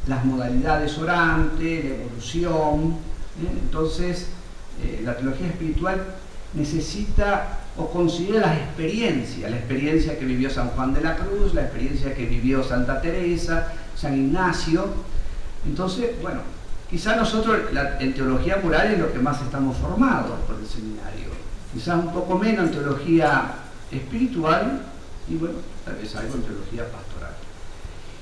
las modalidades orantes, la evolución. Entonces, la teología espiritual necesita o considera la experiencia que vivió San Juan de la Cruz, la experiencia que vivió Santa Teresa, San Ignacio. Entonces, bueno, quizás nosotros en teología moral es lo que más estamos formados por el seminario, quizás un poco menos en teología espiritual y bueno, tal vez algo en teología pastoral.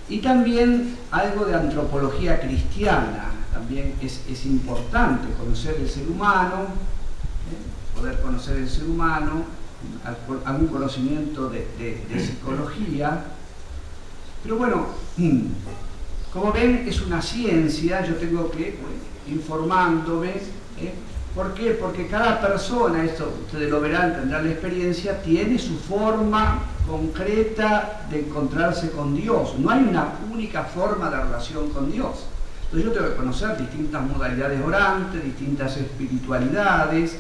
Y también algo de antropología cristiana, también es importante conocer el ser humano, poder conocer el ser humano, algún conocimiento de psicología. Pero bueno, como ven, es una ciencia, yo tengo que informándome. ¿Por qué? Porque cada persona, esto ustedes lo verán, tendrán la experiencia, tiene su forma concreta de encontrarse con Dios. No hay una única forma de relación con Dios. Entonces yo tengo que conocer distintas modalidades orantes, distintas espiritualidades,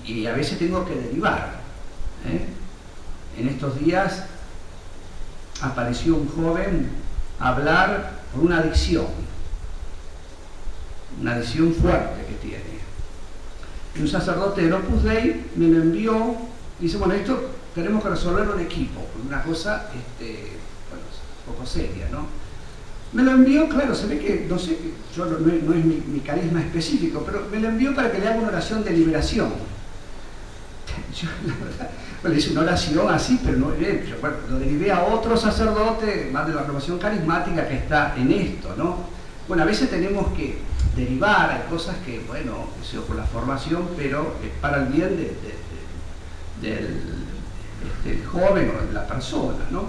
y a veces tengo que derivar. En estos días apareció un joven a hablar por una adicción fuerte que tiene. Y un sacerdote del Opus Dei me lo envió y dice, bueno, esto tenemos que resolverlo en equipo, una cosa un poco seria, ¿no? Me lo envió, claro, se ve que, no sé, yo no es mi carisma específico, pero me lo envió para que le haga una oración de liberación. Yo, la verdad, le hice una oración así, pero no, yo, bueno, lo derivé a otro sacerdote, más de la renovación carismática, que está en esto, ¿no? Bueno, a veces tenemos que derivar, hay cosas que, bueno, que sea por la formación, pero para el bien del joven o de la persona, ¿no?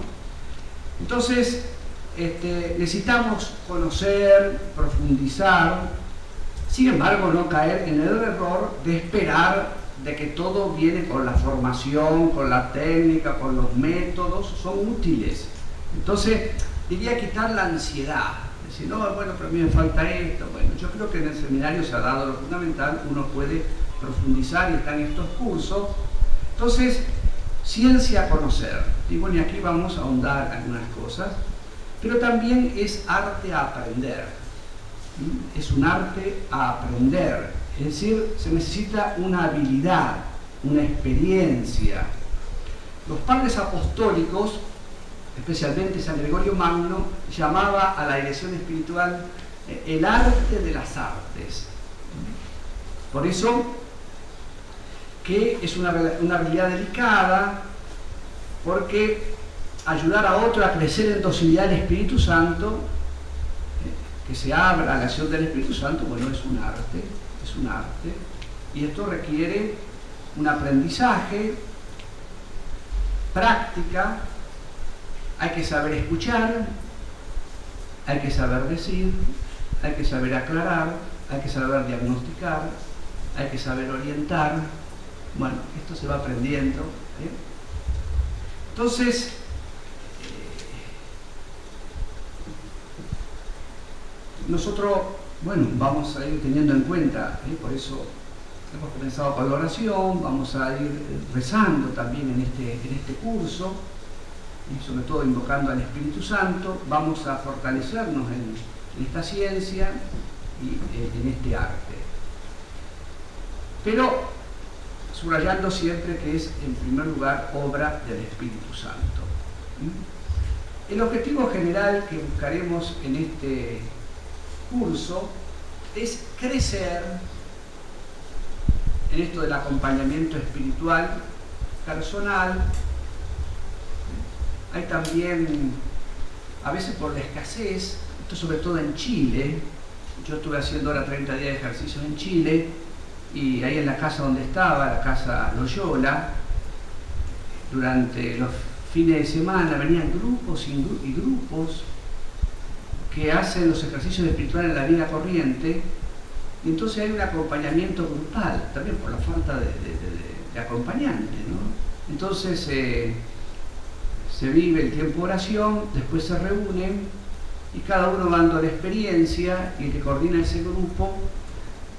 Entonces, necesitamos conocer, profundizar, sin embargo no caer en el error de esperar de que todo viene con la formación, con la técnica, con los métodos, son útiles. Entonces, diría quitar la ansiedad, decir, no, bueno, pero a mí me falta esto. Bueno, yo creo que en el seminario se ha dado lo fundamental, uno puede profundizar y están estos cursos. Entonces, ciencia a conocer. Y bueno, y aquí vamos a ahondar algunas cosas. Pero también es arte a aprender. Es un arte a aprender. Es decir, se necesita una habilidad, una experiencia. Los padres apostólicos, especialmente San Gregorio Magno, llamaba a la dirección espiritual el arte de las artes. Por eso que es una habilidad delicada, porque ayudar a otro a crecer en docilidad del Espíritu Santo, que se abra a la acción del Espíritu Santo, bueno, es un arte, y esto requiere un aprendizaje, práctica, hay que saber escuchar, hay que saber decir, hay que saber aclarar, hay que saber diagnosticar, hay que saber orientar. Bueno, esto se va aprendiendo. Entonces, nosotros, bueno, vamos a ir teniendo en cuenta, por eso hemos comenzado con la oración, vamos a ir rezando también en este curso, y sobre todo invocando al Espíritu Santo, vamos a fortalecernos en esta ciencia y en este arte. Pero subrayando siempre que es en primer lugar obra del Espíritu Santo. El objetivo general que buscaremos en este curso es crecer en esto del acompañamiento espiritual personal. Hay también, a veces por la escasez, esto sobre todo en Chile, yo estuve haciendo ahora 30 días de ejercicios en Chile, y ahí en la casa donde estaba, la casa Loyola, durante los fines de semana venían grupos y grupos que hacen los ejercicios espirituales en la vida corriente, y entonces hay un acompañamiento grupal, también por la falta de acompañante, ¿no? Entonces se vive el tiempo de oración, después se reúnen y cada uno va dando la experiencia, y el que coordina ese grupo,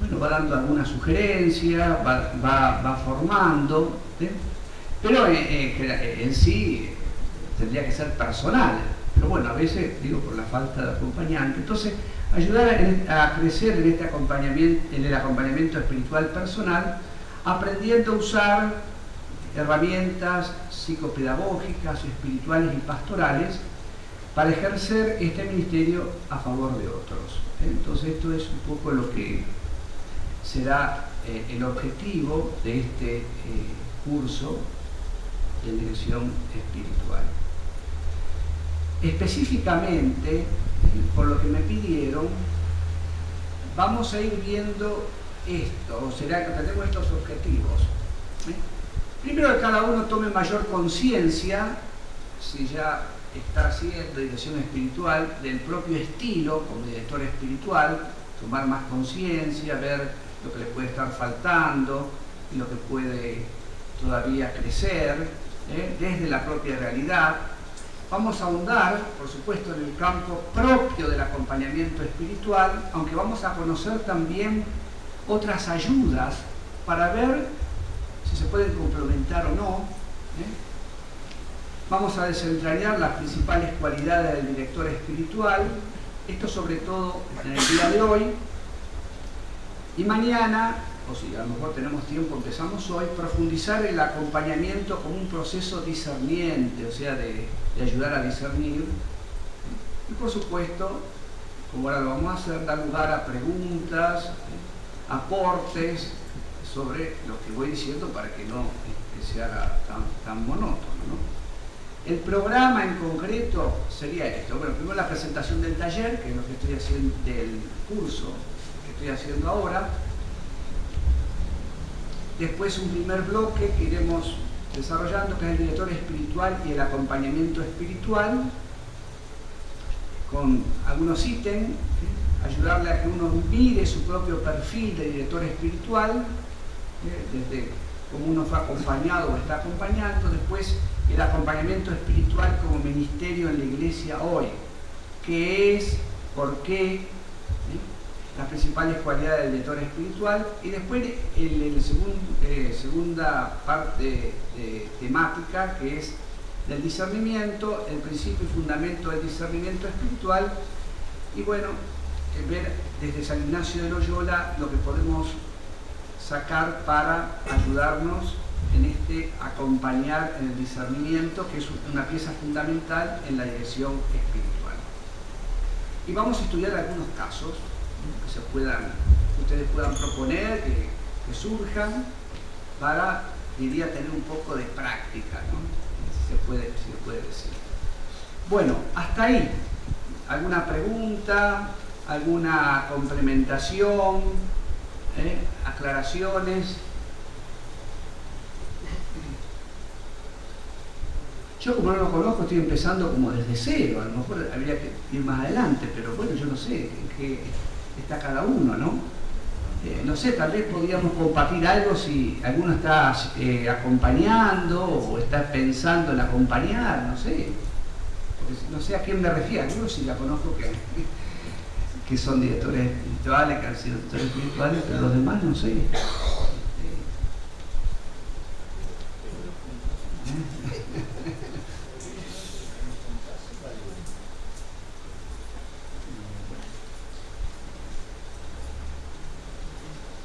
bueno, va dando alguna sugerencia, va formando, pero en sí tendría que ser personal, pero bueno, a veces, digo, por la falta de acompañante. Entonces, ayudar a crecer en este acompañamiento, en el acompañamiento espiritual personal, aprendiendo a usar herramientas psicopedagógicas, espirituales y pastorales para ejercer este ministerio a favor de otros. Entonces, esto es un poco lo que será el objetivo de este curso de dirección espiritual. Específicamente, por lo que me pidieron, vamos a ir viendo esto, o será que tenemos estos objetivos. Primero, que cada uno tome mayor conciencia, si ya está haciendo dirección espiritual, del propio estilo como director espiritual, tomar más conciencia, ver lo que le puede estar faltando y lo que puede todavía crecer desde la propia realidad. Vamos a ahondar, por supuesto, en el campo propio del acompañamiento espiritual, aunque vamos a conocer también otras ayudas para ver si se pueden complementar o no. Vamos a desentrañar las principales cualidades del director espiritual, esto sobre todo en el día de hoy. Y mañana, o si a lo mejor tenemos tiempo, empezamos hoy, profundizar el acompañamiento como un proceso discerniente, o sea, de ayudar a discernir. Y por supuesto, como ahora lo vamos a hacer, dar lugar a preguntas, aportes sobre lo que voy diciendo para que no se haga tan monótono, ¿no? El programa en concreto sería esto. Bueno, primero la presentación del taller, que es lo que estoy haciendo, del curso que estoy haciendo ahora. Después un primer bloque que iremos desarrollando, que es el director espiritual y el acompañamiento espiritual, con algunos ítems, ayudarle a que uno mire su propio perfil de director espiritual, desde cómo uno fue acompañado o está acompañando. Después el acompañamiento espiritual como ministerio en la iglesia hoy, qué es, por qué, las principales cualidades del director espiritual, y después segunda parte temática, que es del discernimiento, el principio y fundamento del discernimiento espiritual, y bueno, ver desde San Ignacio de Loyola lo que podemos sacar para ayudarnos en acompañar en el discernimiento, que es una pieza fundamental en la dirección espiritual. Y vamos a estudiar algunos casos que ustedes puedan proponer, que surjan, para, diría, tener un poco de práctica, ¿no? Si se puede decir. Bueno, hasta ahí. ¿Alguna pregunta? ¿Alguna complementación? ¿Aclaraciones? Yo, como no lo conozco, estoy empezando como desde cero. A lo mejor habría que ir más adelante, pero bueno, yo no sé en qué está cada uno, ¿no? No sé, tal vez podríamos compartir algo si alguno está acompañando o está pensando en acompañar, no sé. Porque no sé a quién me refiero. Yo sí la conozco que son directores espirituales, que han sido directores espirituales, pero los demás no sé.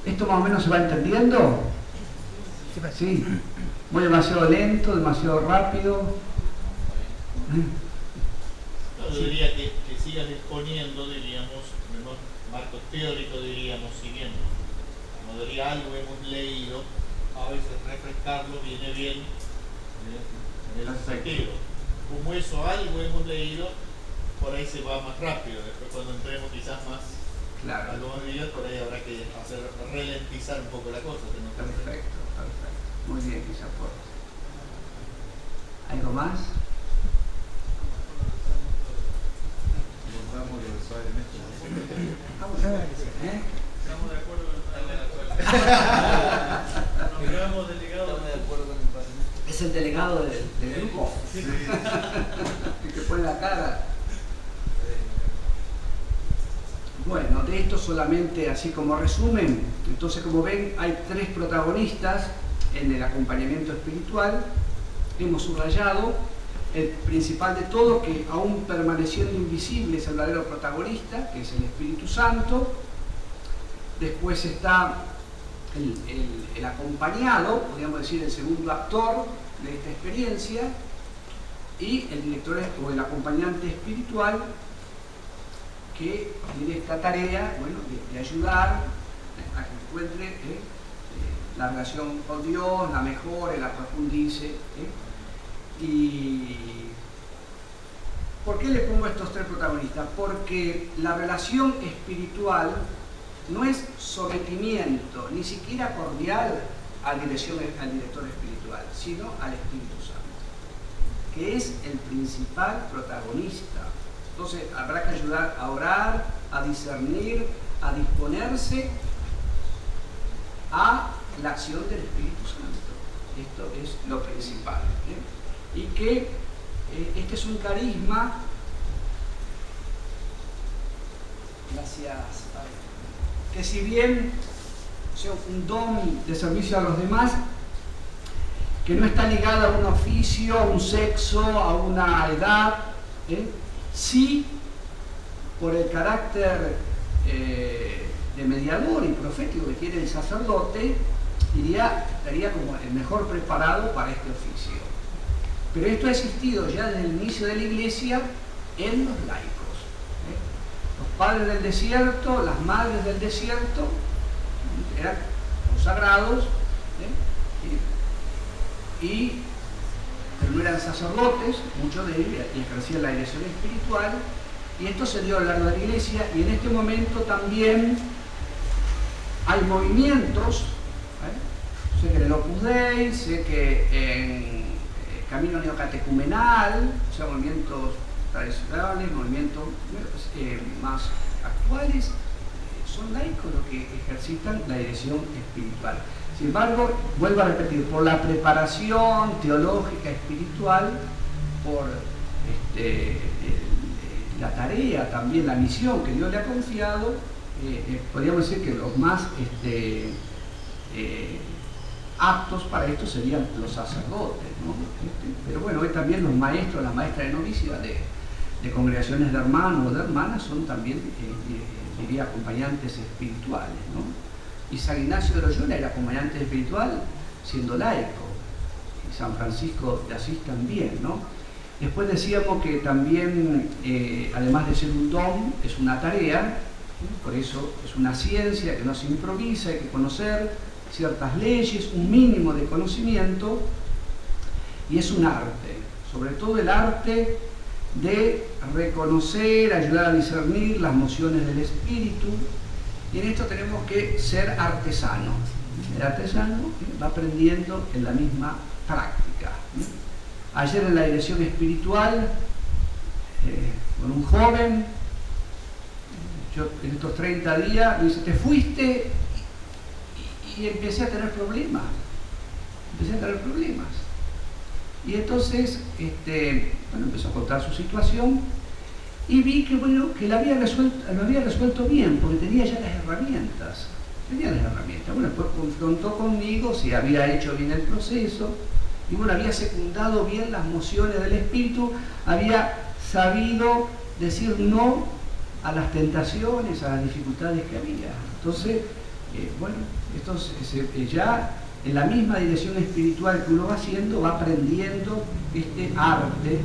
¿Esto más o menos se va entendiendo? Sí. Muy demasiado lento, demasiado rápido. No, diría que sigas exponiendo, diríamos, marco teórico, diríamos, siguiendo. Como diría, algo hemos leído, a veces refrescarlo viene bien en el sentido. Como eso algo hemos leído, por ahí se va más rápido. Después cuando entremos quizás más claro, algunos días, por ahí habrá que ralentizar un poco la cosa. Perfecto. Muy bien, que se aporte. ¿Algo más? Vamos a ver. Estamos de acuerdo con el delegado. Estamos de acuerdo con el padre. Es el delegado del grupo. Sí. El que pone la cara. Bueno, de esto solamente así como resumen. Entonces, como ven, hay 3 protagonistas en el acompañamiento espiritual. Hemos subrayado el principal de todo, que aún permaneciendo invisible es el verdadero protagonista, que es el Espíritu Santo. Después está el acompañado, podríamos decir el segundo actor de esta experiencia, y el director o el acompañante espiritual, que tiene esta tarea, bueno, de ayudar a que encuentre la relación con Dios, la mejore, la profundice. ¿Y por qué les pongo estos tres protagonistas? Porque la relación espiritual no es sometimiento, ni siquiera cordial al director espiritual, sino al Espíritu Santo, que es el principal protagonista. Entonces habrá que ayudar a orar, a discernir, a disponerse a la acción del Espíritu Santo. Esto es lo principal. Y que este es un carisma, gracias, que si bien sea un don de servicio a los demás, que no está ligado a un oficio, a un sexo, a una edad, sí, por el carácter de mediador y profético que tiene el sacerdote, estaría como el mejor preparado para este oficio. Pero esto ha existido ya desde el inicio de la Iglesia en los laicos. Los padres del desierto, las madres del desierto, eran consagrados, pero no eran sacerdotes, muchos de ellos, y ejercían la dirección espiritual, y esto se dio a lo largo de la Iglesia, y en este momento también hay movimientos, sé que en el Opus Dei, sé que en Camino Neocatecumenal, o sea, movimientos tradicionales, movimientos más actuales, son laicos los que ejercitan la dirección espiritual. Sin embargo, vuelvo a repetir, por la preparación teológica espiritual, por la tarea, también la misión que Dios le ha confiado, podríamos decir que los más aptos para esto serían los sacerdotes, ¿no? Pero bueno, hoy también los maestros, las maestras de novicia de congregaciones de hermanos o de hermanas son también, diría, acompañantes espirituales, ¿no? Y San Ignacio de Loyola era acompañante espiritual siendo laico, y San Francisco de Asís también, ¿no? Después decíamos que también, además de ser un don, es una tarea, por eso es una ciencia que no se improvisa, hay que conocer ciertas leyes, un mínimo de conocimiento, y es un arte, sobre todo el arte de reconocer, ayudar a discernir las mociones del espíritu, y en esto tenemos que ser artesanos. El artesano va aprendiendo en la misma práctica. Ayer en la dirección espiritual, con un joven, yo en estos 30 días, me dice, te fuiste, y empecé a tener problemas. Y entonces, empezó a contar su situación y vi que, bueno, que lo había resuelto bien, porque tenía ya las herramientas. Bueno, después confrontó conmigo si había hecho bien el proceso, y bueno, había secundado bien las mociones del espíritu, había sabido decir no a las tentaciones, a las dificultades que había. Entonces, ya en la misma dirección espiritual que uno va haciendo, va aprendiendo este arte,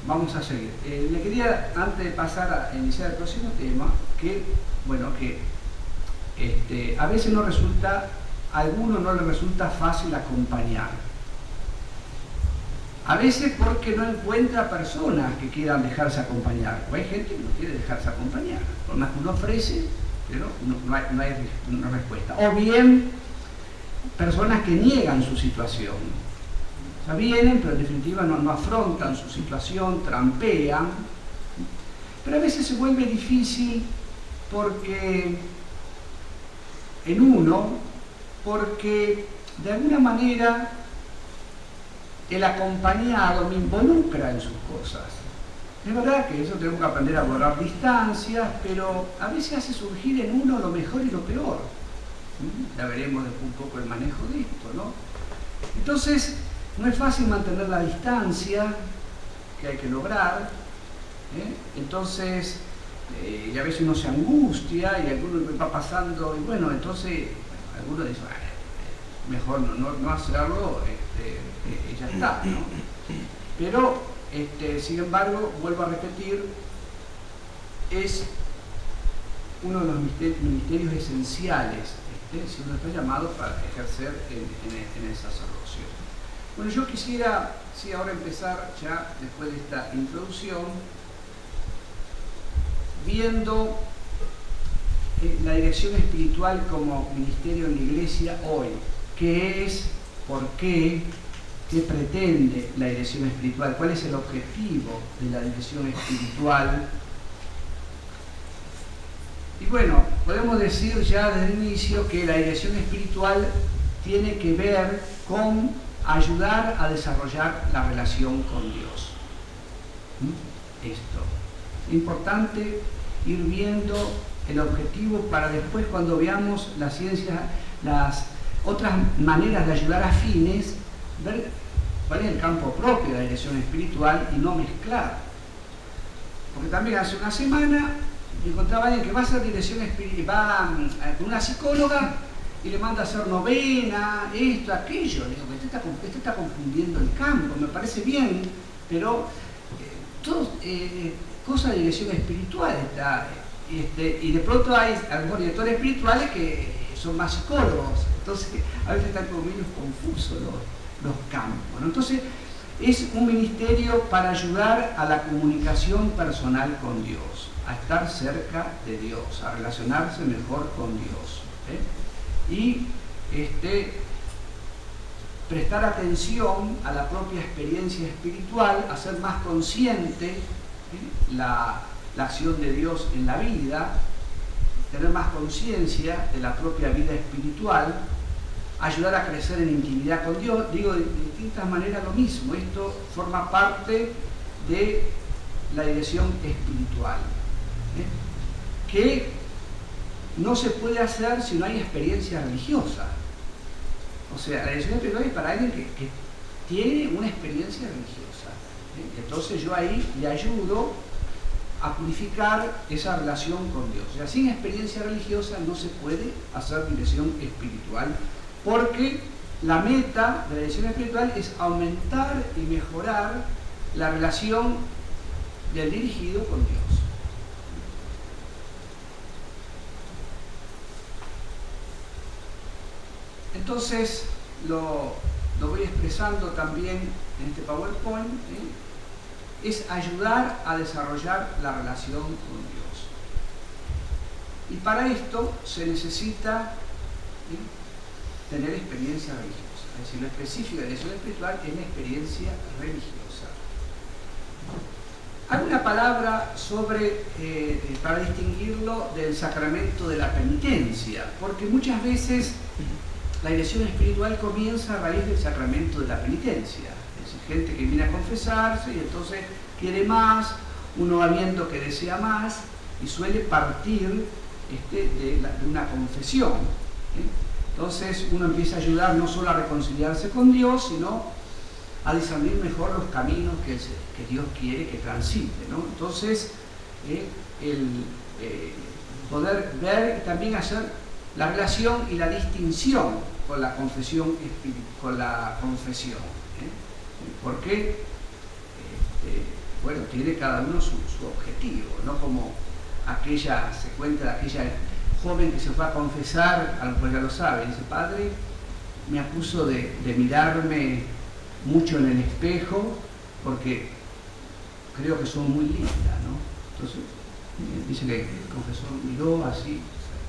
vamos a seguir. Le quería, antes de pasar a iniciar el próximo tema, que a veces a algunos no les resulta fácil acompañar. A veces porque no encuentra personas que quieran dejarse acompañar. O hay gente que no quiere dejarse acompañar. Por más que uno ofrece, pero no hay una respuesta. O bien, personas que niegan su situación. O sea, vienen, pero en definitiva no afrontan su situación, trampean. Pero a veces se vuelve difícil porque de alguna manera el acompañado me involucra en sus cosas. Es verdad que eso tenemos que aprender a borrar distancias, pero a veces hace surgir en uno lo mejor y lo peor. Ya veremos después un poco el manejo de esto, ¿no? Entonces, no es fácil mantener la distancia que hay que lograr, entonces, y a veces uno se angustia y alguno va pasando, y bueno, entonces, algunos dicen, mejor no hacerlo, y ya está, ¿no? Pero, sin embargo, vuelvo a repetir, es uno de los ministerios esenciales, si uno está llamado para ejercer en el sacerdocio. Bueno, yo quisiera, sí, ahora empezar ya, después de esta introducción, viendo la dirección espiritual como ministerio en la Iglesia hoy. ¿Qué es? ¿Por qué? ¿Qué pretende la dirección espiritual? ¿Cuál es el objetivo de la dirección espiritual? Y bueno, podemos decir ya desde el inicio que la dirección espiritual tiene que ver con ayudar a desarrollar la relación con Dios. Esto. Importante ir viendo el objetivo para después, cuando veamos la ciencia, las otras maneras de ayudar a fines, ver cuál es el campo propio de la dirección espiritual y no mezclar. Porque también hace una semana me encontraba alguien que va a hacer dirección espiritual, va con una psicóloga y le manda a hacer novena, esto, aquello. Le digo, usted está confundiendo el campo, me parece bien, pero cosa de dirección espiritual está. Y de pronto hay algunos directores espirituales que son más psicólogos, entonces a veces están como menos confusos los campos, ¿no? Entonces es un ministerio para ayudar a la comunicación personal con Dios, a estar cerca de Dios, a relacionarse mejor con Dios, y prestar atención a la propia experiencia espiritual, a ser más consciente la acción de Dios en la vida, tener más conciencia de la propia vida espiritual, ayudar a crecer en intimidad con Dios. Digo de distintas maneras lo mismo, esto forma parte de la dirección espiritual, que no se puede hacer si no hay experiencia religiosa. O sea, la dirección espiritual es para alguien que tiene una experiencia religiosa. Entonces yo ahí le ayudo a purificar esa relación con Dios. O sea, sin experiencia religiosa no se puede hacer dirección espiritual, porque la meta de la dirección espiritual es aumentar y mejorar la relación del dirigido con Dios. Entonces, lo voy expresando también en este PowerPoint, es ayudar a desarrollar la relación con Dios. Y para esto se necesita tener experiencia religiosa. Es decir, lo específico de la dirección espiritual es la experiencia religiosa. Hay una palabra para distinguirlo del sacramento de la penitencia, porque muchas veces la dirección espiritual comienza a raíz del sacramento de la penitencia. Es decir, gente que viene a confesarse y entonces quiere más, uno va viendo que desea más y suele partir de una confesión. Entonces uno empieza a ayudar no solo a reconciliarse con Dios, sino a discernir mejor los caminos que Dios quiere que transite, ¿no? Entonces, poder ver y también hacer la relación y la distinción con la confesión, porque bueno, tiene cada uno su objetivo, no como se cuenta de aquella joven que se fue a confesar, a lo mejor ya lo sabe, dice: padre, me acuso de mirarme mucho en el espejo porque creo que son muy lindas, ¿no? Entonces dice que el confesor miró así,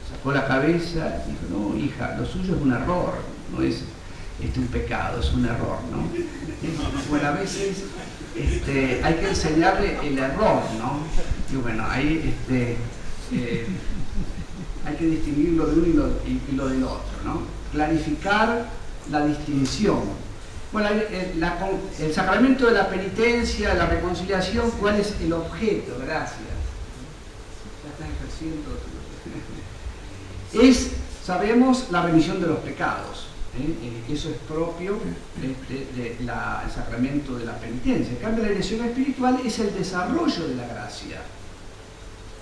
sacó la cabeza y dijo: no, hija, lo suyo es un error, no es un pecado, es un error, ¿no? Bueno, a veces hay que enseñarle el error, ¿no? Y bueno, ahí hay que distinguir lo de uno y lo del otro, ¿no? Clarificar la distinción. Bueno, el sacramento de la penitencia, la reconciliación, ¿cuál es el objeto? Gracias. Ya estás ejerciendo. Es sabemos la remisión de los pecados. Eso es propio del sacramento de la penitencia. En cambio, la dirección espiritual es el desarrollo de la gracia,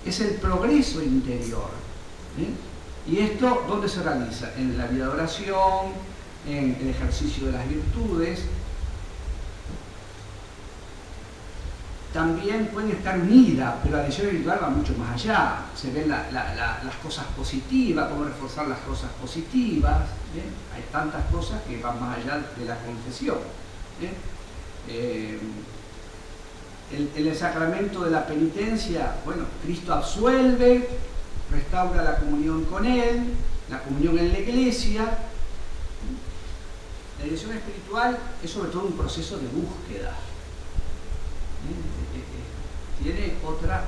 es el progreso interior. ¿Y esto dónde se realiza? En la vida de oración, en el ejercicio de las virtudes. También pueden estar unidas, pero la dirección espiritual va mucho más allá. Se ven las cosas positivas, cómo reforzar las cosas positivas. Hay tantas cosas que van más allá de la confesión. En el sacramento de la penitencia, bueno, Cristo absuelve, restaura la comunión con Él, la comunión en la Iglesia. La dirección espiritual es sobre todo un proceso de búsqueda. Tiene otra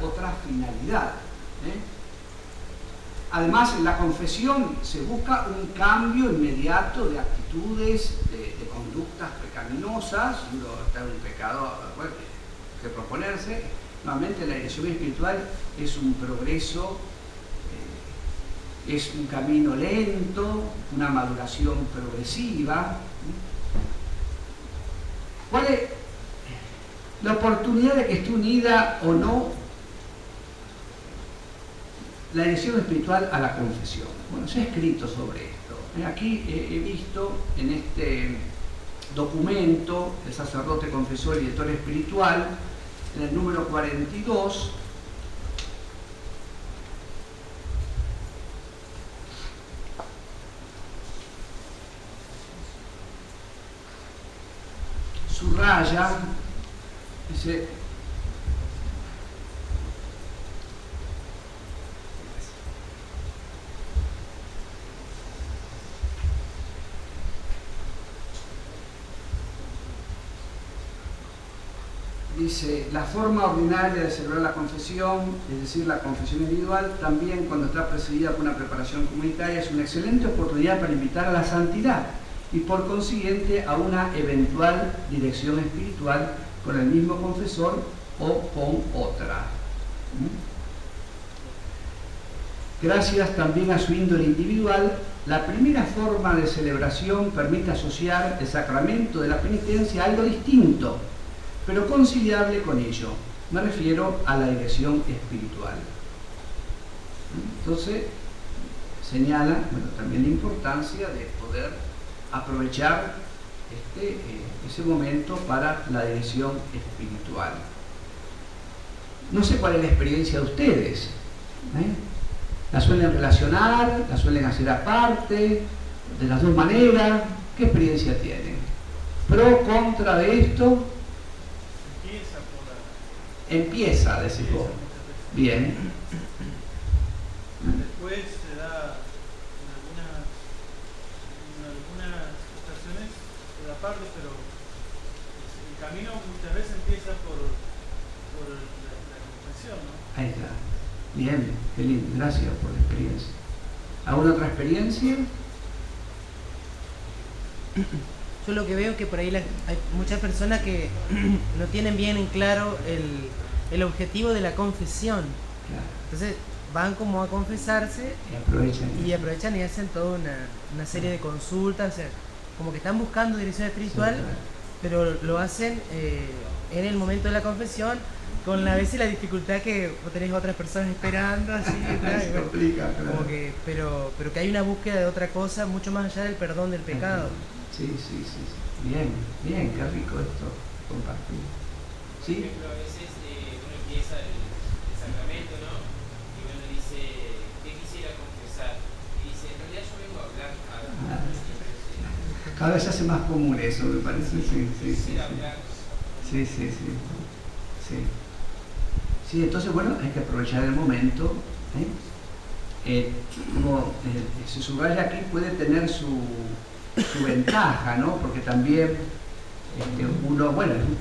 finalidad. Además, en la confesión se busca un cambio inmediato de actitudes, de conductas pecaminosas. Si uno está en un pecado, bueno, que proponerse. Nuevamente, la dirección espiritual es un progreso, es un camino lento, una maduración progresiva. ¿Cuál es la oportunidad de que esté unida o no la dirección espiritual a la confesión? Bueno, se ha escrito sobre esto. Aquí he visto en este documento, el sacerdote confesor y director espiritual, en el número 42, subraya, dice: la forma ordinaria de celebrar la confesión, es decir, la confesión individual, también cuando está precedida por una preparación comunitaria, es una excelente oportunidad para invitar a la santidad y por consiguiente a una eventual dirección espiritual con el mismo confesor o con otra. Gracias también a su índole individual, la primera forma de celebración permite asociar el sacramento de la penitencia a algo distinto, pero conciliable con ello. Me refiero a la dirección espiritual. Entonces, señala, bueno, también la importancia de poder aprovechar ese momento para la dirección espiritual. No sé cuál es la experiencia de ustedes. ¿La suelen relacionar? ¿La suelen hacer aparte? ¿De las dos maneras? ¿Qué experiencia tienen? ¿Pro, contra de esto? Empieza, decís vos. Bien. Después se da en algunas ocasiones se da parte, pero el camino muchas veces empieza por la confesión, ¿no? Ahí está. Bien, qué lindo. Gracias por la experiencia. ¿Alguna otra experiencia? Yo lo que veo que por ahí hay muchas personas que no tienen bien en claro el objetivo de la confesión. Claro. Entonces van como a confesarse y aprovechan y hacen toda una serie de consultas, o sea, como que están buscando dirección espiritual, sí, claro, pero lo hacen en el momento de la confesión, con a veces la dificultad que vos tenés otras personas esperando, así, se complica, claro. Como que, pero que hay una búsqueda de otra cosa mucho más allá del perdón del pecado. Sí. Bien, qué rico esto, compartir. ¿Sí? Por ejemplo, a veces uno empieza el sacramento, ¿no? Y uno dice, ¿qué quisiera confesar? Y dice, en realidad yo vengo a hablar a... Cada vez se hace más común eso, me parece. Sí. Sí, entonces, bueno, hay que aprovechar el momento. Como se subraya aquí, puede tener su ventaja, ¿no? Porque también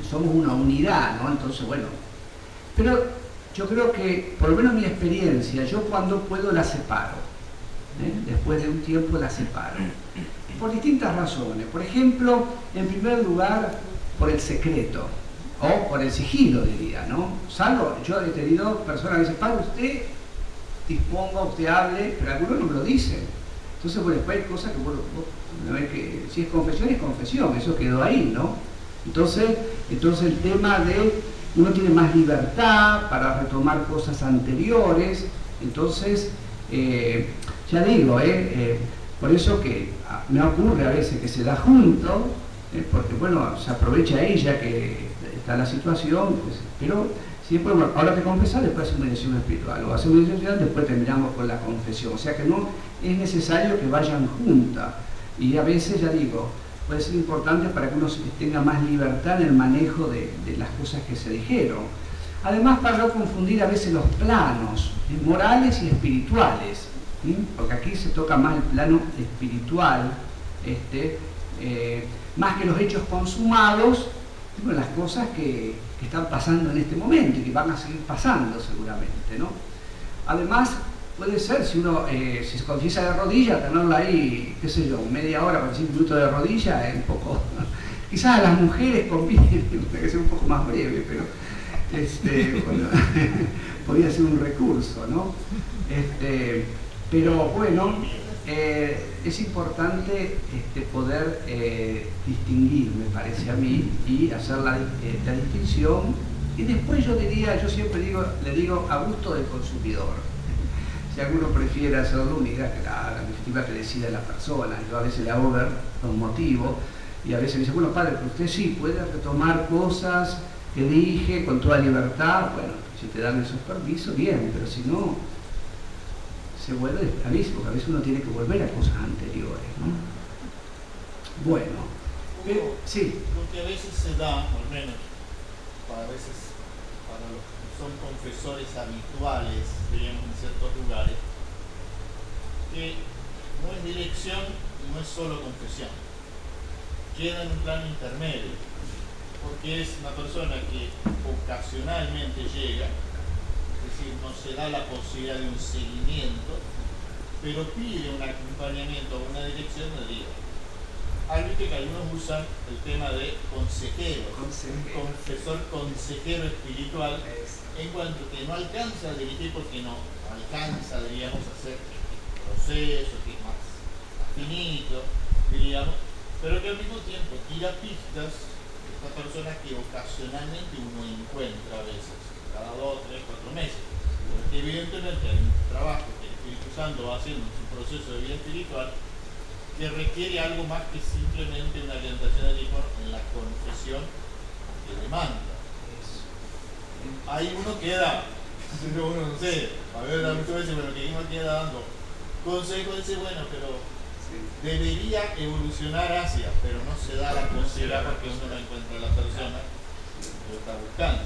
somos una unidad, ¿no? Entonces, bueno. Pero yo creo que, por lo menos mi experiencia, yo cuando puedo la separo. Después de un tiempo la separo. Por distintas razones. Por ejemplo, en primer lugar, por el secreto. O por el sigilo, diría, ¿no? Salvo, yo he tenido personas que dicen, padre, usted disponga, usted hable, pero algunos no me lo dicen. Entonces, bueno, después hay cosas que, bueno, una vez que si es confesión, eso quedó ahí, ¿no? Entonces el tema de uno tiene más libertad para retomar cosas anteriores, entonces, ya digo, por eso que me ocurre a veces que se da junto, porque bueno, se aprovecha ella que está la situación, pues, pero si después, bueno, ahora te confesas, después haces una dirección espiritual, o haces una dirección espiritual, después terminamos con la confesión, o sea que no es necesario que vayan juntas, y a veces, ya digo, puede ser importante para que uno tenga más libertad en el manejo de las cosas que se dijeron. Además, para no confundir a veces los planos morales y espirituales, ¿sí? Porque aquí se toca más el plano espiritual, más que los hechos consumados, bueno, las cosas que están pasando en este momento y que van a seguir pasando seguramente, ¿no? Además, puede ser, si uno si se confiesa de rodillas, tenerla ahí, qué sé yo, media hora, 45 minutos de rodillas, es un poco... Quizás a las mujeres conviene, tiene que ser un poco más breve, pero bueno, podría ser un recurso, ¿no? Pero bueno, es importante poder distinguir, me parece a mí, y hacer la distinción. Y después yo siempre le digo a gusto del consumidor. Si alguno prefiere hacerlo, unidad que la definitiva que decida la persona. Yo a veces le hago ver los motivos y a veces me dice, bueno, padre, pero usted sí puede retomar cosas que dije con toda libertad. Bueno, si te dan esos permisos, bien, pero si no, se vuelve a veces, porque a veces uno tiene que volver a cosas anteriores, ¿no? Bueno, sí. Lo que a veces se da, al menos, para los que son confesores habituales, diríamos, en ciertos lugares, que no es dirección y no es solo confesión, queda en un plano intermedio, porque es una persona que ocasionalmente llega, es decir, no se da la posibilidad de un seguimiento, pero pide un acompañamiento o una dirección de Dios. Algo que algunos usan el tema de consejero, un confesor consejero espiritual, en cuanto que no alcanza a dirigir porque no alcanza, diríamos, a hacer procesos que es más finito, diríamos, pero que al mismo tiempo tira pistas de esta persona que ocasionalmente uno encuentra a veces, cada 2, 3, 4 meses, porque evidentemente hay un trabajo que el Espíritu Santo va haciendo en su proceso de vida espiritual que requiere algo más que simplemente una orientación de tipo en la confesión que demanda. Ahí uno queda, uno no sé, a ver, muchas veces, bueno, que uno queda dando consejos, dice, bueno, pero debería evolucionar hacia, pero no se da la posibilidad porque uno no encuentra a la persona que lo está buscando.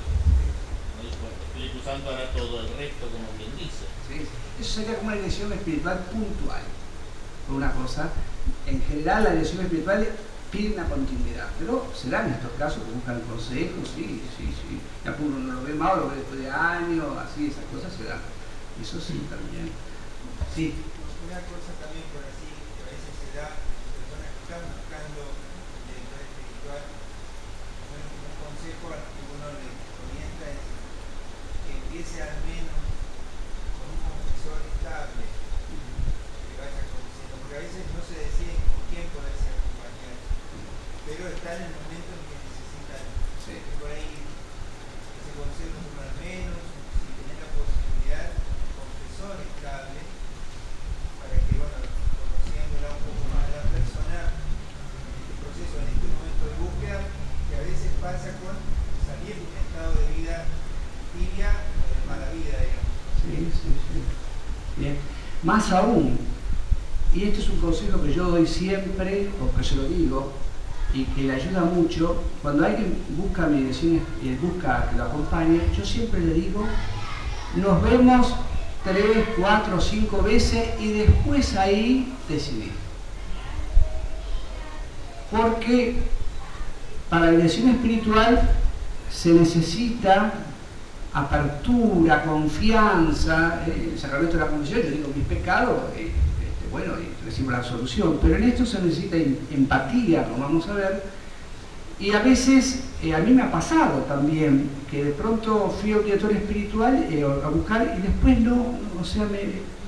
El Espíritu Santo hará todo el resto, como quien dice. Sí. Eso sería como una dirección espiritual puntual. Por una cosa, en general la dirección espiritual pide una continuidad, pero se dan estos casos que buscan consejos, sí. Ya uno no lo ve más, lo ve después de años, así, esas cosas se dan. Eso sí, también. Sí. Una cosa también por así, que a veces se da, personas que están buscando director espiritual, un consejo al que uno le orienta es que empiece al menos con un confesor estable, que vaya conociendo, porque a veces no se decide con quién poderse acompañar, pero están en el momento en que necesitan, por ahí ese consejo uno al menos, si tenés la posibilidad, un confesor estable, para que, bueno, conociéndola un poco más a la persona, el proceso en este momento de búsqueda, que a veces pasa con salir de un estado de vida tibia o de mala vida, digamos. Sí. Bien. Más aún, y este es un consejo que yo doy siempre, o que yo lo digo, y que le ayuda mucho, cuando alguien busca mi dirección, busca que lo acompañe, yo siempre le digo, nos vemos 3, 4, 5 veces y después ahí decidir. Porque para la dirección espiritual se necesita apertura, confianza, el sacramento de la confesión, yo digo mis pecados, bueno, y recibo la absolución, pero en esto se necesita empatía, como vamos a ver, y a veces, a mí me ha pasado también, que de pronto fui a un director espiritual a buscar y después no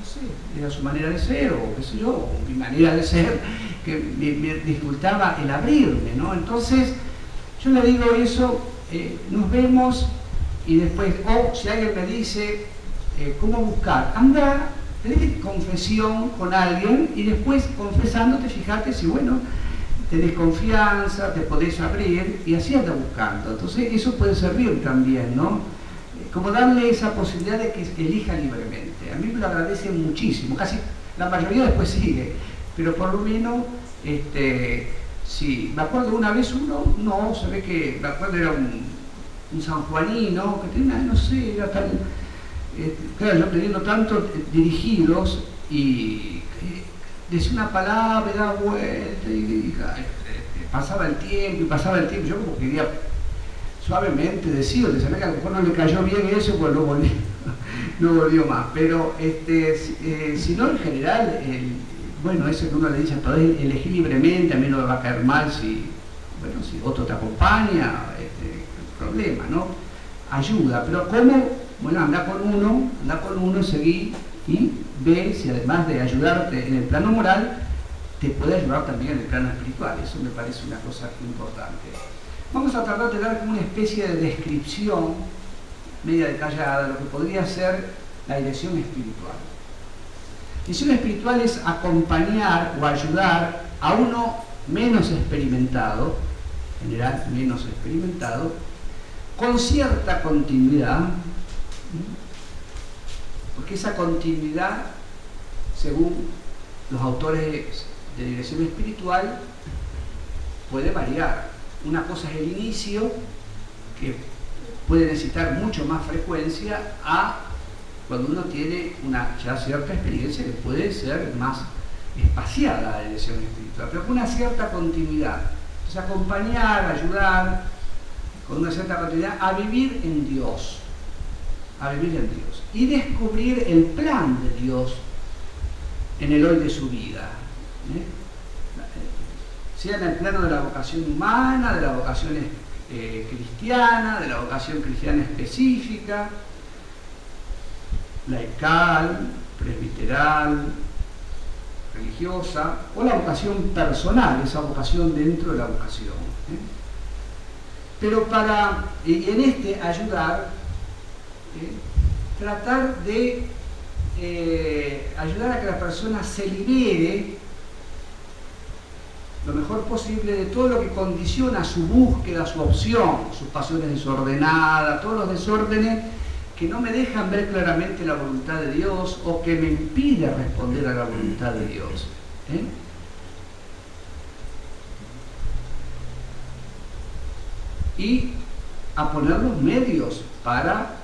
sé, era su manera de ser, o qué sé yo, o mi manera de ser, que me dificultaba el abrirme, ¿no? Entonces, yo le digo eso, nos vemos, y después, o si alguien me dice, ¿cómo buscar? Anda, tenés confesión con alguien, y después, confesándote, fíjate si, bueno, tenés confianza, te podés abrir, y así anda buscando. Entonces, eso puede servir también, ¿no? Como darle esa posibilidad de que elija libremente. A mí me lo agradecen muchísimo, casi la mayoría después sigue, pero por lo menos, sí, me acuerdo una vez uno, no, se ve que, me acuerdo era un sanjuanino, que tenía, no sé, era tan, claro, yo teniendo tantos dirigidos, y decía una palabra, daba vuelta, y pasaba el tiempo, yo como quería suavemente decirle, sabía que a lo mejor no le cayó bien eso, pues no volvió más, pero si no, en general, bueno, eso que uno le dice, podés elegir libremente, a mí no me va a caer mal si otro te acompaña, problema, ¿no? Ayuda, pero ¿cómo? Bueno, anda con uno, seguí y ve si además de ayudarte en el plano moral, te puede ayudar también en el plano espiritual. Eso me parece una cosa importante. Vamos a tratar de dar una especie de descripción media detallada de lo que podría ser la dirección espiritual. La dirección espiritual es acompañar o ayudar a uno menos experimentado, en general menos experimentado, con cierta continuidad, porque esa continuidad, según los autores de dirección espiritual, puede variar. Una cosa es el inicio, que puede necesitar mucho más frecuencia, a cuando uno tiene ya cierta experiencia que puede ser más espaciada la dirección espiritual, pero con una cierta continuidad. Entonces, acompañar, ayudar, con una cierta continuidad, a vivir en Dios, y descubrir el plan de Dios en el hoy de su vida, sea en el plano de la vocación humana, de la vocación cristiana, de la vocación cristiana específica, laical, presbiteral, religiosa, o la vocación personal, esa vocación dentro de la vocación. Pero y en ayudar, tratar de ayudar a que la persona se libere lo mejor posible de todo lo que condiciona su búsqueda, su opción, sus pasiones desordenadas, todos los desórdenes que no me dejan ver claramente la voluntad de Dios o que me impide responder a la voluntad de Dios. Y a poner los medios para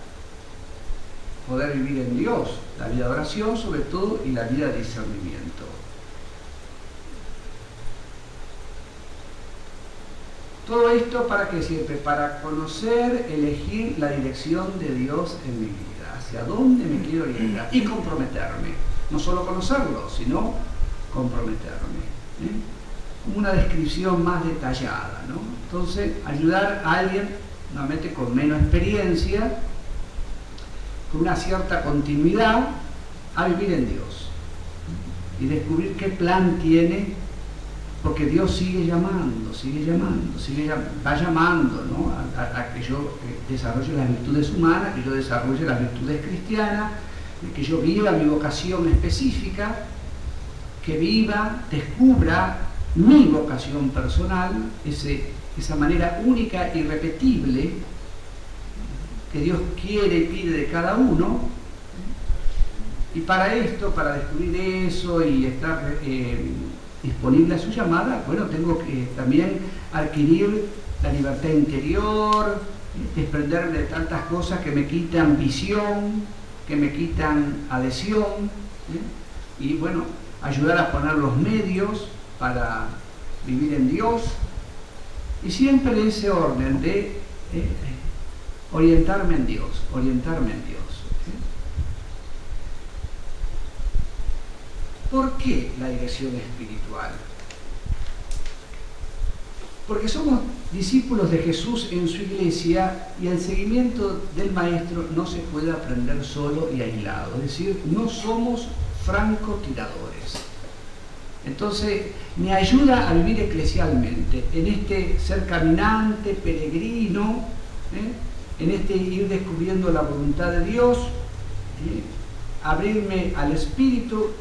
poder vivir en Dios, la vida de oración sobre todo y la vida de discernimiento. Todo esto para que siempre, para conocer, elegir la dirección de Dios en mi vida, hacia dónde me quiero orientar y comprometerme. No solo conocerlo, sino comprometerme. Como una descripción más detallada, ¿no? Entonces, ayudar a alguien, nuevamente con menos experiencia, con una cierta continuidad, a vivir en Dios y descubrir qué plan tiene, porque Dios sigue llamando, va llamando, ¿no? a que yo desarrolle las virtudes humanas, que yo desarrolle las virtudes cristianas, que yo viva mi vocación específica, que descubra mi vocación personal, esa manera única e irrepetible que Dios quiere y pide de cada uno. Y para esto, para descubrir eso y estar disponible a su llamada, bueno, tengo que también adquirir la libertad interior, desprenderme de tantas cosas que me quitan visión, que me quitan adhesión, y bueno, ayudar a poner los medios para vivir en Dios, y siempre en ese orden de orientarme en Dios. ¿Por qué la dirección espiritual? Porque somos discípulos de Jesús en su iglesia y el seguimiento del Maestro no se puede aprender solo y aislado. Es decir, no somos francotiradores. Entonces, me ayuda a vivir eclesialmente, en este ser caminante, peregrino, en este ir descubriendo la voluntad de Dios, abrirme al Espíritu,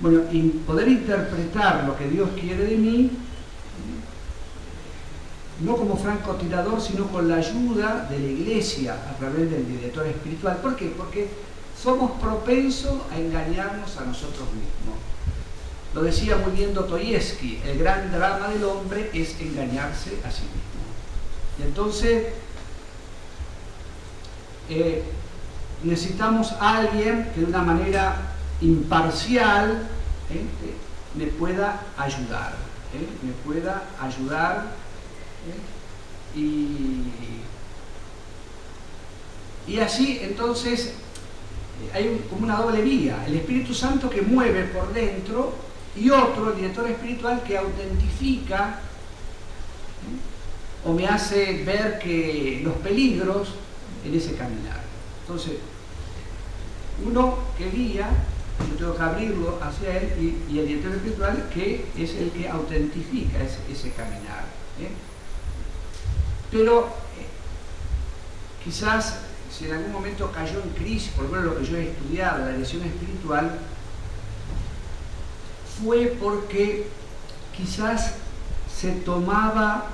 bueno, y poder interpretar lo que Dios quiere de mí, no como francotirador, sino con la ayuda de la Iglesia a través del director espiritual. ¿Por qué? Porque somos propensos a engañarnos a nosotros mismos. Lo decía muy bien Dostoyevsky, el gran drama del hombre es engañarse a sí mismo. Y entonces necesitamos a alguien que de una manera imparcial me pueda ayudar, y así entonces hay como una doble vía, el Espíritu Santo que mueve por dentro y otro, el director espiritual, que autentifica o me hace ver que los peligros en ese caminar. Entonces, uno que guía, yo tengo que abrirlo hacia él, y el director espiritual que es el que autentifica ese caminar. Pero quizás si en algún momento cayó en crisis, por lo menos lo que yo he estudiado, la dirección espiritual, fue porque quizás se tomaba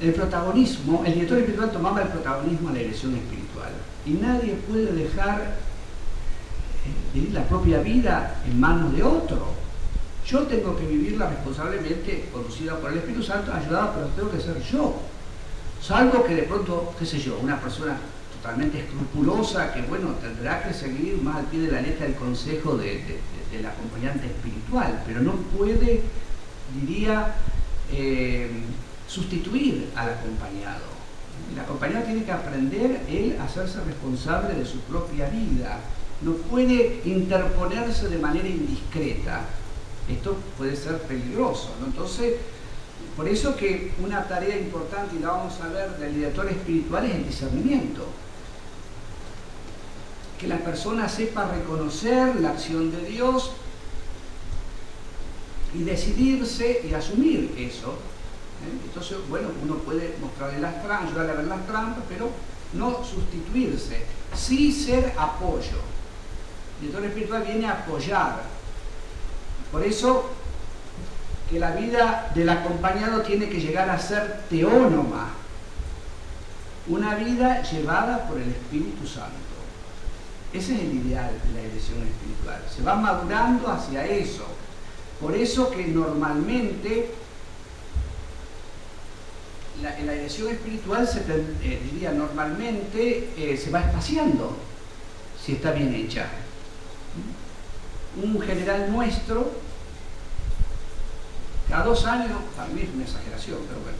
el protagonismo, el director espiritual tomaba el protagonismo de la dirección espiritual. Y nadie puede dejar la propia vida en manos de otro. Yo tengo que vivirla responsablemente, conducida por el Espíritu Santo, ayudado, pero tengo que ser yo. Salvo que de pronto, qué sé yo, una persona totalmente escrupulosa que, bueno, tendrá que seguir más al pie de la letra el consejo del acompañante espiritual, pero no puede, diría, sustituir al acompañado. El acompañado tiene que aprender él a hacerse responsable de su propia vida. No puede interponerse de manera indiscreta. Esto puede ser peligroso, ¿no? Entonces, por eso que una tarea importante, y la vamos a ver, del director espiritual es el discernimiento. Que la persona sepa reconocer la acción de Dios y decidirse y asumir eso. Entonces, bueno, uno puede mostrarle las trampas, ayudarle a ver las trampas, pero no sustituirse, sí ser apoyo. El director espiritual viene a apoyar. Por eso que la vida del acompañado tiene que llegar a ser teónoma, una vida llevada por el Espíritu Santo. Ese es el ideal de la dirección espiritual. Se va madurando hacia eso. Por eso que normalmente la dirección espiritual normalmente se va espaciando si está bien hecha. Un general nuestro, cada 2 años, para mí es una exageración, pero bueno,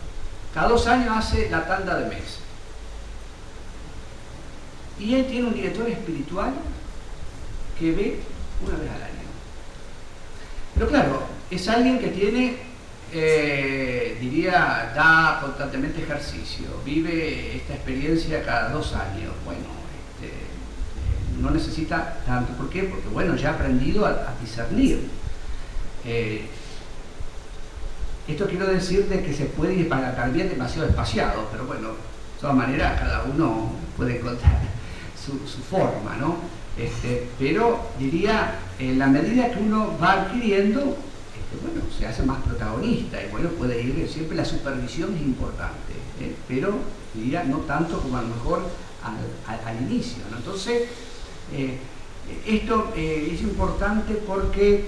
cada 2 años hace la tanda de mes. Y él tiene un director espiritual que ve una vez al año. Pero claro, es alguien que tiene, da constantemente ejercicio, vive esta experiencia cada 2 años. Bueno, no necesita tanto. ¿Por qué? Porque bueno, ya ha aprendido a discernir. Esto quiero decir de que se puede ir para también demasiado espaciado, pero bueno, de todas maneras cada uno puede encontrar su forma, ¿no? Pero diría, en la medida que uno va adquiriendo, bueno, se hace más protagonista y bueno, puede ir, siempre la supervisión es importante, pero diría no tanto como a lo mejor al inicio, ¿no? Entonces, esto es importante porque,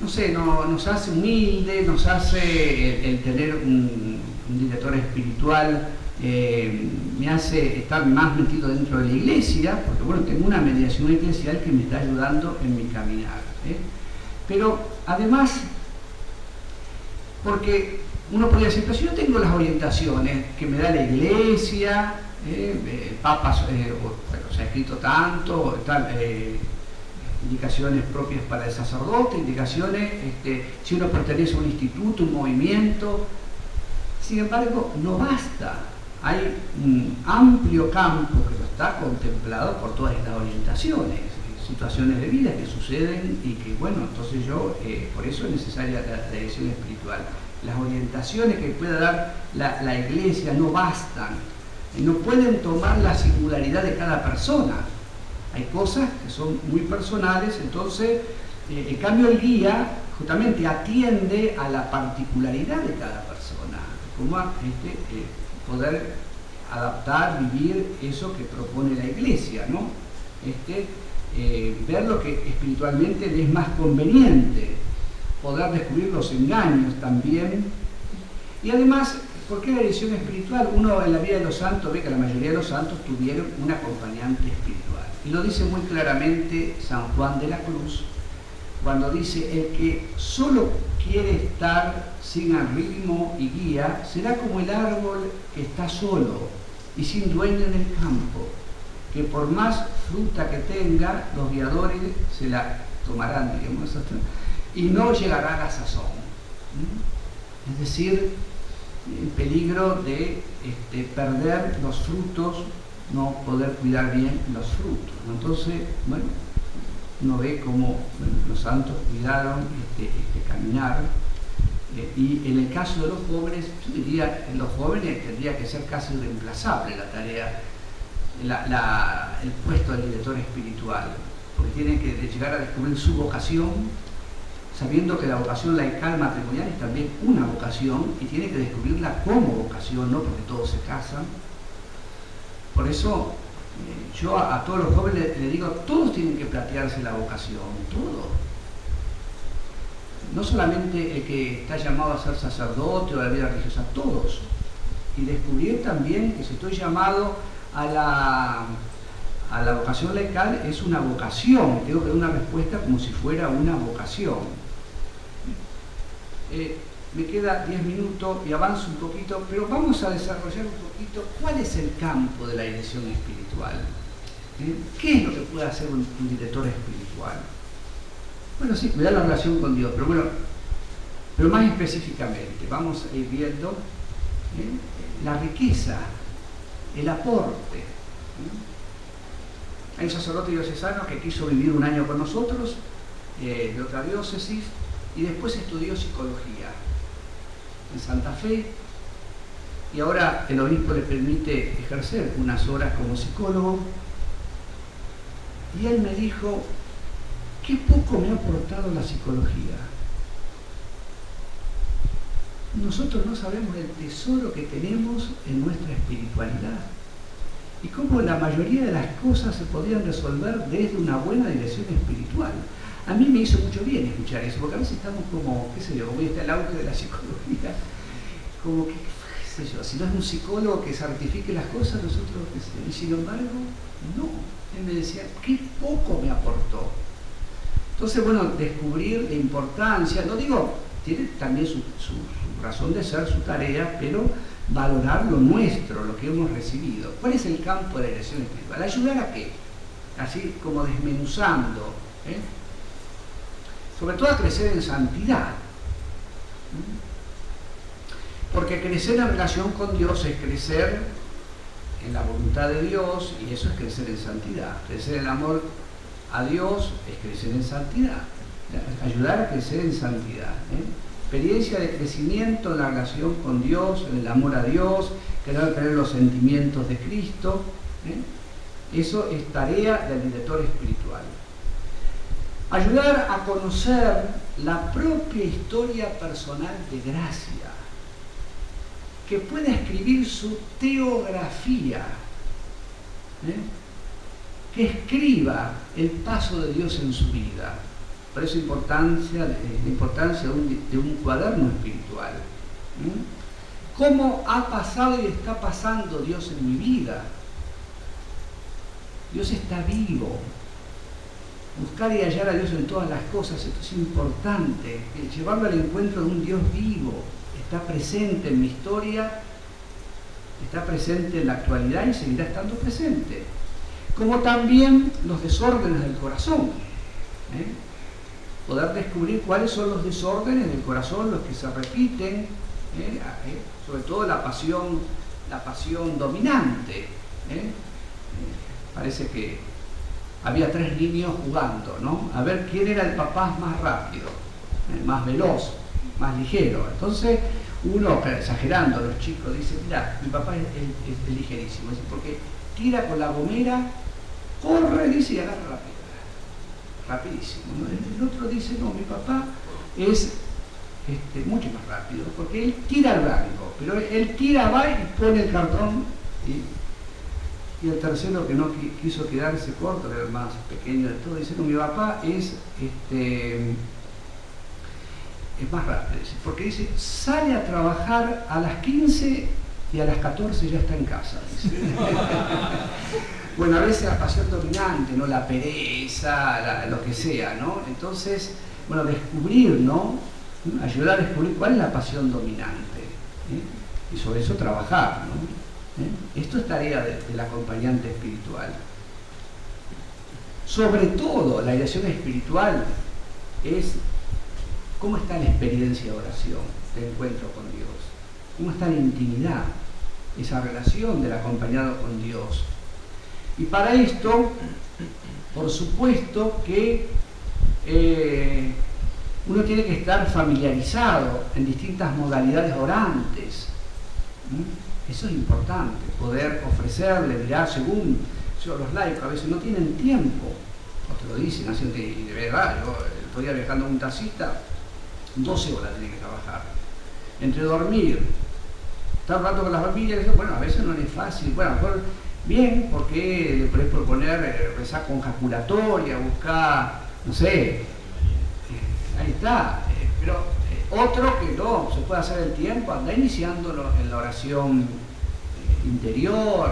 no sé, nos hace humilde, nos hace el tener un director espiritual, me hace estar más metido dentro de la iglesia, porque bueno, tengo una mediación eclesial que me está ayudando en mi caminar. Pero además, porque uno podría decir, pero si yo tengo las orientaciones que me da la iglesia, el Papa se ha escrito tanto, indicaciones propias para el sacerdote, indicaciones, si uno pertenece a un instituto, un movimiento. Sin embargo, no basta. Hay un amplio campo que no está contemplado por todas estas orientaciones. situaciones de vida que suceden y que, bueno, entonces yo, por eso es necesaria la dirección espiritual. Las orientaciones que pueda dar la iglesia no bastan, no pueden tomar la singularidad de cada persona. Hay cosas que son muy personales, entonces, en cambio el guía justamente atiende a la particularidad de cada persona, cómo poder adaptar, vivir eso que propone la iglesia, ¿no? Ver lo que espiritualmente le es más conveniente, poder descubrir los engaños también. Y además, ¿por qué la dirección espiritual? Uno en la vida de los santos ve que la mayoría de los santos tuvieron un acompañante espiritual. Y lo dice muy claramente San Juan de la Cruz, cuando dice: el que solo quiere estar sin ritmo y guía, será como el árbol que está solo y sin dueño en el campo, que por más fruta que tenga, los guiadores se la tomarán, digamos, y no llegará a la sazón. Es decir, el peligro de perder los frutos, no poder cuidar bien los frutos. Entonces, bueno, uno ve cómo los santos cuidaron este caminar. Y en el caso de los jóvenes, yo diría, en los jóvenes tendría que ser casi irreemplazable la tarea, el puesto del director espiritual, porque tienen que llegar a descubrir su vocación, sabiendo que la vocación laical matrimonial es también una vocación y tiene que descubrirla como vocación, no porque todos se casan. Por eso yo a todos los jóvenes les digo, todos tienen que plantearse la vocación, todos. No solamente el que está llamado a ser sacerdote o a la vida religiosa, todos. Y descubrir también que si estoy llamado a la vocación laical, es una vocación, tengo que dar una respuesta como si fuera una vocación. Me queda 10 minutos y avanzo un poquito, pero vamos a desarrollar un poquito cuál es el campo de la dirección espiritual. ¿Qué es lo que puede hacer un director espiritual? Bueno, sí, cuidar la relación con Dios, pero bueno, pero más específicamente, vamos a ir viendo la riqueza, el aporte. Hay un sacerdote diocesano que quiso vivir un año con nosotros, de otra diócesis, y después estudió psicología en Santa Fe, y ahora el obispo le permite ejercer unas horas como psicólogo, y él me dijo: qué poco me ha aportado la psicología. Nosotros no sabemos el tesoro que tenemos en nuestra espiritualidad y cómo la mayoría de las cosas se podrían resolver desde una buena dirección espiritual. A mí me hizo mucho bien escuchar eso, porque a veces estamos como, qué sé yo, como está el auge de la psicología, como que, qué sé yo, si no es un psicólogo que certifique las cosas, nosotros, qué sé yo, y sin embargo, no. Él me decía, qué poco me aportó. Entonces, bueno, descubrir la importancia, no digo, tiene también su razón de ser, su tarea, pero valorar lo nuestro, lo que hemos recibido. ¿Cuál es el campo de la dirección espiritual? ¿Ayudar a qué? Así como desmenuzando, sobre todo a crecer en santidad. Porque crecer en relación con Dios es crecer en la voluntad de Dios, y eso es crecer en santidad. Crecer en amor a Dios es crecer en santidad, ayudar a crecer en santidad. Experiencia de crecimiento en la relación con Dios, en el amor a Dios, querer tener los sentimientos de Cristo. Eso es tarea del director espiritual. Ayudar a conocer la propia historia personal de gracia, que pueda escribir su teografía, que escriba el paso de Dios en su vida. Por eso la importancia de un cuaderno espiritual. ¿Cómo ha pasado y está pasando Dios en mi vida? Dios está vivo. Buscar y hallar a Dios en todas las cosas, esto es importante. Llevarlo al encuentro de un Dios vivo. Está presente en mi historia, está presente en la actualidad y seguirá estando presente. Como también los desórdenes del corazón. Poder descubrir cuáles son los desórdenes del corazón, los que se repiten, sobre todo la pasión dominante. Parece que había 3 niños jugando, ¿no? A ver quién era el papá más rápido, más veloz, más ligero. Entonces uno, exagerando, los chicos dicen, mira, mi papá es ligerísimo, porque tira con la gomera, corre, dice, y agarra la piedra, rapidísimo, ¿no? El otro dice, no, mi papá es mucho más rápido, porque él tira al blanco, pero él tira, va y pone el cartón, y el tercero, que no quiso quedarse corto, que era el más pequeño de todos, dice, no, mi papá es más rápido, porque dice, sale a trabajar a las 15 y a las 14 ya está en casa, dice. Bueno, a veces la pasión dominante, ¿no? La pereza, lo que sea, ¿no? Entonces, bueno, descubrir, ¿no? Ayudar a descubrir cuál es la pasión dominante, y sobre eso trabajar, ¿no? Esto es tarea del acompañante espiritual. Sobre todo, la dirección espiritual es cómo está la experiencia de oración, de encuentro con Dios, cómo está la intimidad, esa relación del acompañado con Dios. Y para esto, por supuesto que uno tiene que estar familiarizado en distintas modalidades orantes. Eso es importante, poder ofrecerle, mirar, según los laicos a veces no tienen tiempo, o te lo dicen, así, y de verdad, yo el otro día viajando a un taxista, 12 horas tiene que trabajar, entre dormir, estar hablando con las familias, bueno, a veces no es fácil, bueno, a lo mejor bien, porque le podés proponer rezar con jaculatoria, buscar, no sé, ahí está, pero otro que no, se puede hacer el tiempo, anda iniciándolo en la oración interior,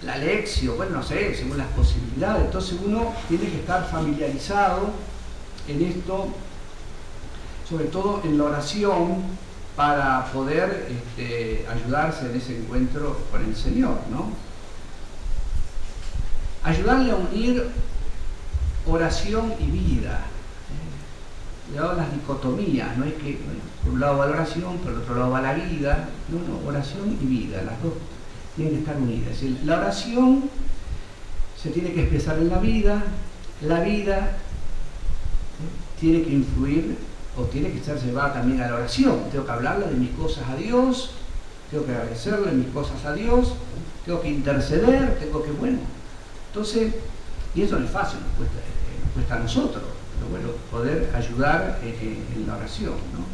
la lección, bueno, no sé, según las posibilidades. Entonces uno tiene que estar familiarizado en esto, sobre todo en la oración, para poder ayudarse en ese encuentro con el Señor, ¿no? Ayudarle a unir oración y vida. Le hago las dicotomías, no es que, bueno, por un lado va la oración, por el otro lado va la vida. No, oración y vida, las dos tienen que estar unidas. Es decir, la oración se tiene que expresar en la vida tiene que influir o tiene que ser llevada también a la oración. Tengo que hablarle de mis cosas a Dios, tengo que agradecerle mis cosas a Dios, tengo que interceder, tengo que, bueno. Entonces, y eso no es fácil, nos cuesta a nosotros, pero bueno, poder ayudar en la oración, ¿no?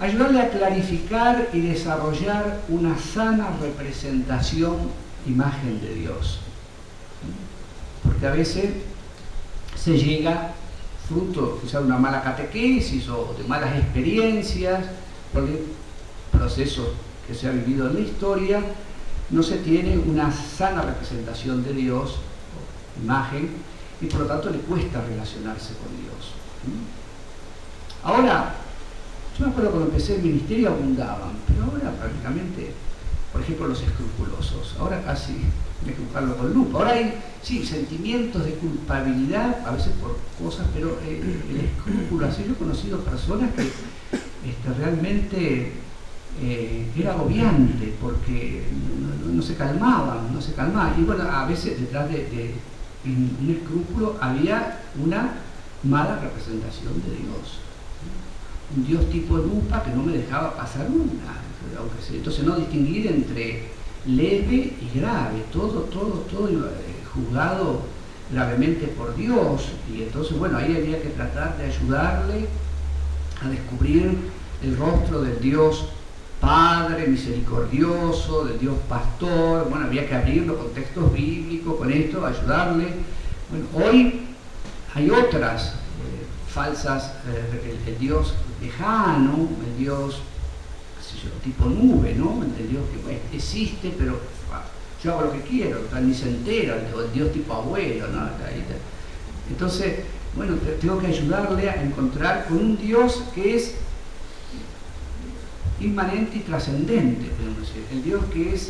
Ayudarle a clarificar y desarrollar una sana representación, imagen de Dios. Porque a veces se llega fruto quizá de una mala catequesis o de malas experiencias, por el proceso que se ha vivido en la historia, no se tiene una sana representación de Dios, imagen, y por lo tanto le cuesta relacionarse con Dios. Ahora, yo me acuerdo cuando empecé el ministerio abundaban, pero ahora prácticamente, por ejemplo, los escrupulosos, ahora casi hay que buscarlo con lupa. Ahora hay, sí, sentimientos de culpabilidad, a veces por cosas, pero el escrúpulo, así yo he conocido personas que realmente era agobiante porque no se calmaban, y bueno, a veces detrás de un escrúpulo había una mala representación de Dios. Un Dios tipo lupa que no me dejaba pasar una, aunque sea. Entonces no distinguir entre leve y grave, todo juzgado gravemente por Dios, y entonces bueno, ahí había que tratar de ayudarle a descubrir el rostro del Dios Padre misericordioso, del Dios Pastor. Bueno, había que abrirlo con textos bíblicos, con esto, ayudarle. Bueno, hoy hay otras falsas, el Dios lejano, el Dios, qué sé yo, tipo nube, ¿no? El Dios que bueno, existe, pero yo hago lo que quiero, ni se entera, o el Dios tipo abuelo, ¿no? Entonces, bueno, tengo que ayudarle a encontrar con un Dios que es inmanente y trascendente, podemos decir. El Dios que es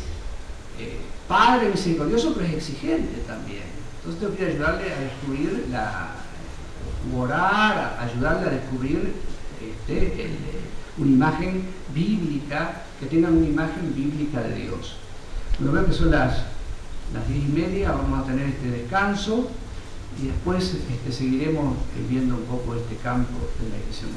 Padre misericordioso, pero es exigente también. Entonces tengo que ayudarle a descubrir orar, a ayudarle a descubrir una imagen bíblica, que tengan una imagen bíblica de Dios. Bueno, veo que son las las 10:30 vamos a tener este descanso y después seguiremos viendo un poco este campo de la iglesia.